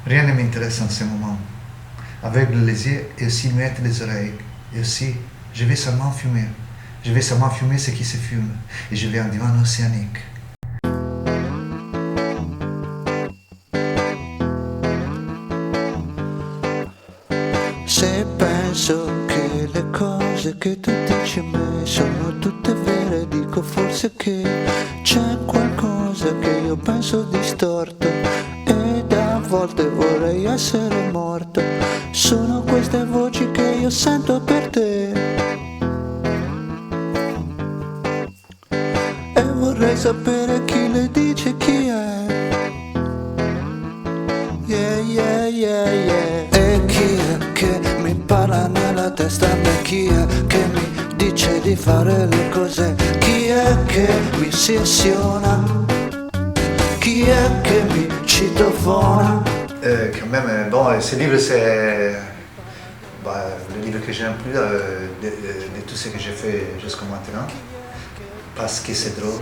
Rien ne m'intéresse en ce moment. Aveugle les yeux et aussi muette les oreilles. Et aussi, je vais seulement fumer. Je vais seulement fumer ce qui se fume. Et je vais en divan océanique. Se penso che le cose che tu dici a me sono tutte vere, dico forse che c'è qualcosa che io penso distorto ed a volte vorrei essere morto. Sono queste voci che io sento per te e vorrei sapere chi le dice, chi è. Yeah, yeah, yeah, yeah. E chi è che mi parla nella testa a me? Chi è che mi dice di fare le cose? Chi è che mi ossessiona? Chi è che mi citofona? Quand même, bon, ce livre, c'est le livre que j'aime plus de tout ce que j'ai fait jusqu'à maintenant. Parce que c'est drôle.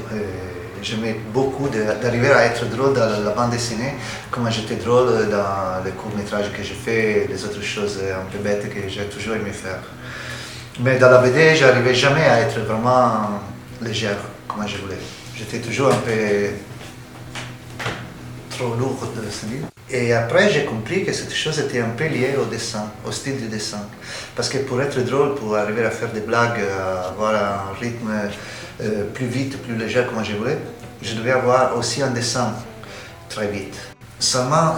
J'aimais beaucoup d'arriver à être drôle dans la bande dessinée, comme j'étais drôle dans les courts-métrages que j'ai fait et les autres choses un peu bêtes que j'ai toujours aimé faire. Mais dans la BD, j'arrivais jamais à être vraiment légère comme je voulais. J'étais toujours un peu trop lourd de ce livre. Et après, j'ai compris que cette chose était un peu liée au dessin, au style du dessin. Parce que pour être drôle, pour arriver à faire des blagues, à avoir un rythme plus vite, plus léger comme je voulais, je devais avoir aussi un dessin très vite. Seulement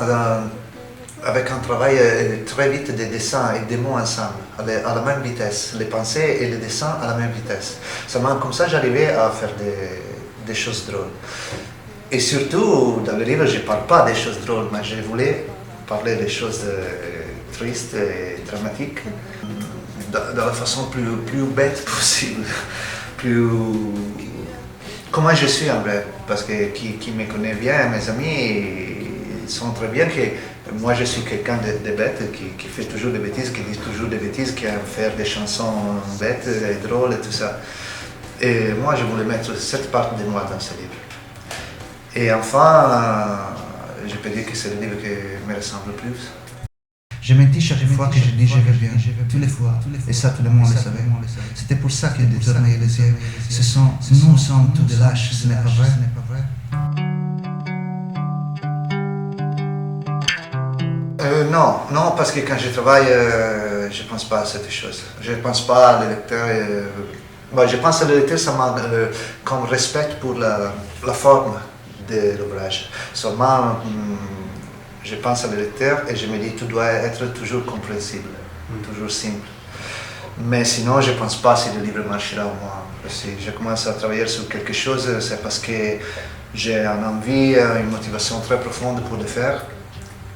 avec un travail très vite des dessins et des mots ensemble, à la même vitesse, les pensées et les dessins à la même vitesse. Seulement comme ça, j'arrivais à faire des choses drôles. Et surtout, dans le livre, je ne parle pas des choses drôles, mais je voulais parler des choses tristes et dramatiques de la façon plus bête possible. Comment je suis en vrai, parce que qui me connaît bien, mes amis, ils sont très bien que moi je suis quelqu'un de bête, qui fait toujours des bêtises, qui dit toujours des bêtises, qui aime faire des chansons bêtes et drôles et tout ça. Et moi je voulais mettre cette part de moi dans ce livre. Et enfin, je peux dire que c'est le livre qui me ressemble le plus. Je mentis chaque fois que je dis je vais bien, tous les fois, et ça tout le monde le savait. C'était pour ça qu'il détournait les yeux. Nous sommes tous des lâches, ce n'est pas vrai. Non, parce que quand je travaille, je ne pense pas à cette chose. Je ne pense pas à le lecteur. Je pense à le lecteur comme respect pour la forme de l'ouvrage. Seulement, je pense à le lecteur et je me dis, tout doit être toujours compréhensible, toujours simple. Mais sinon, je ne pense pas si le livre marchera au moins. Si je commence à travailler sur quelque chose, c'est parce que j'ai une envie, une motivation très profonde pour le faire.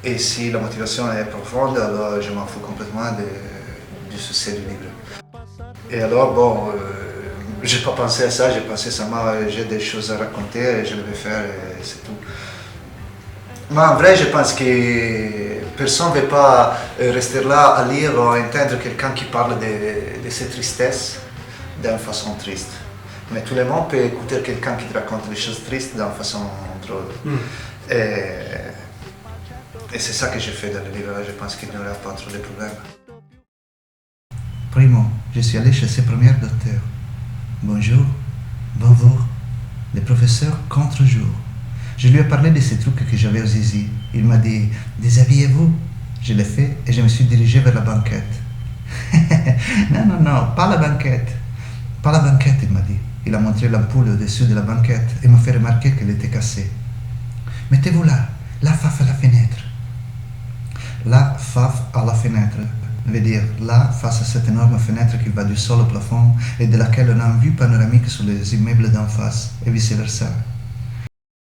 Et si la motivation est profonde, alors je m'en fous complètement du succès du livre. Et alors, je n'ai pas pensé à ça, j'ai pensé seulement, j'ai des choses à raconter et je le vais faire et c'est tout. Mais en vrai, je pense que personne ne veut pas rester là à lire ou à entendre quelqu'un qui parle de ses tristesses d'une façon triste. Mais tout le monde peut écouter quelqu'un qui te raconte des choses tristes d'une façon drôle. Et c'est ça que j'ai fait dans le livre, je pense qu'il n'y aura pas trop de problèmes. Primo, je suis allé chez ce premier docteur. Bonjour, bonjour, le professeur contre-jour. Je lui ai parlé de ces trucs que j'avais aux zizi. Il m'a dit, déshabillez-vous. Je l'ai fait et je me suis dirigé vers la banquette. Non, pas la banquette. Pas la banquette, il m'a dit. Il a montré l'ampoule au-dessus de la banquette et m'a fait remarquer qu'elle était cassée. Mettez-vous là, la faf à la fenêtre. La faf à la fenêtre veut dire là, face à cette énorme fenêtre qui va du sol au plafond et de laquelle on a une vue panoramique sur les immeubles d'en face et vice-versa.